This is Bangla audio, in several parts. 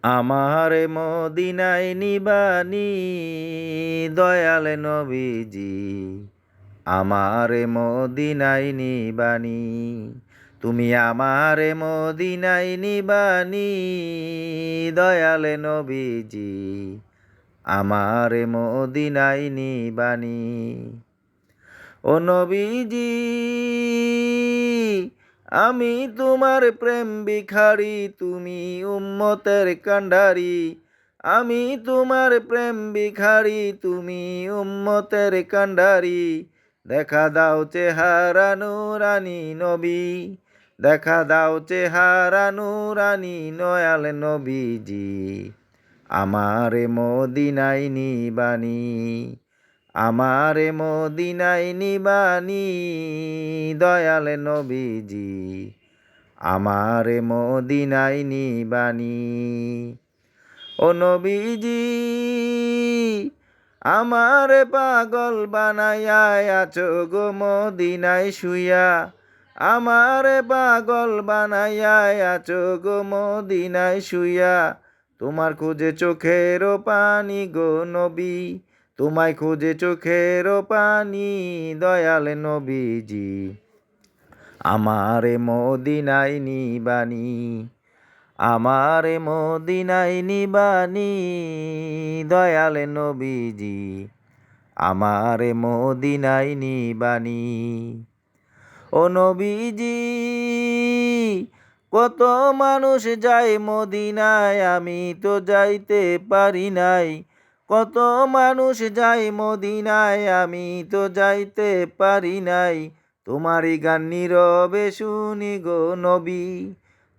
আমার মদিনায় নিবানি দয়াল নবীজি, আমার মদিনায় নিবানি। তুমি আমার মদিনায় নিবানি দয়াল নবীজি, আমার মদিনায় নিবানি। ও নবীজি, আমি তোমার প্রেম ভিখারি, তুমি উম্মতের কান্ডারি। আমি তোমার প্রেম ভিখারি, তুমি উম্মতের কান্ডারি। দেখা দাও চেহারা নুরানি নবী, দেখা দাও চেহারা নুরানি দয়াল নবীজি, আমার মদিনায় নিবানি। আমার মদিনায় নিবানি দয়াল নবীজি, আমার মদিনায় নিবানি। ও নবীজি, আমার পাগল বানাইয়া আছো গো মদিনায় শুইয়া। আমার পাগল বানাইয়া আছো গো মদিনায় শুইয়া। তোমার খোঁজে চোখের পানি গো নবী, তোমায় খোঁজে চোখের পানি দয়াল নবীজি, আমার মদিনায় নিবানি। আমার মদিনায় নিবানি দয়াল নবীজি, আমার মদিনায় নিবানি। ও নবীজি, কত মানুষ যায় মদিনায়, আমি তো যাইতে পারি নাই। কত মানুষ যায় মদিনায়, আমি তো যাইতে পারি নাই। তোমারই গান নীরবে শুনি গো নবী,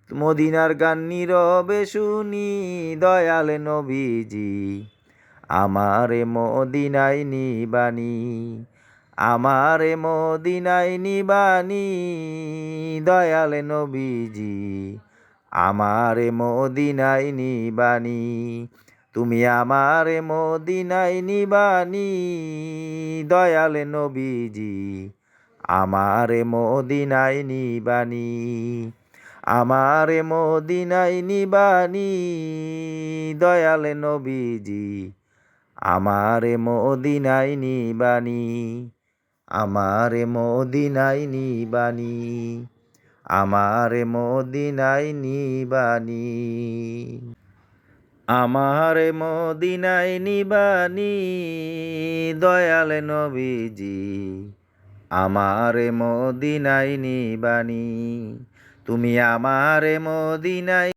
মদিনার গান নীরবে শুনি দয়াল নবীজি, আমার মদিনায় নিবানি। আমার মদিনায় নিবানি দয়াল নবীজি, আমার মদিনায় নিবানি। তুমি আমার মদিনায় নিবানি দয়াল নবীজি, আমার মদিনায় নিবানি। আমার মদিনায় নিবানি দয়াল নবীজি, আমার মদিনায় নিবানি। আমার মদিনায় নিবানি, আমার মদিনায় নিবানি। আমার মদিনায় নিবানি দয়াল নবীজি, আমার মদিনায় নিবানি। তুমি আমার মদিনায়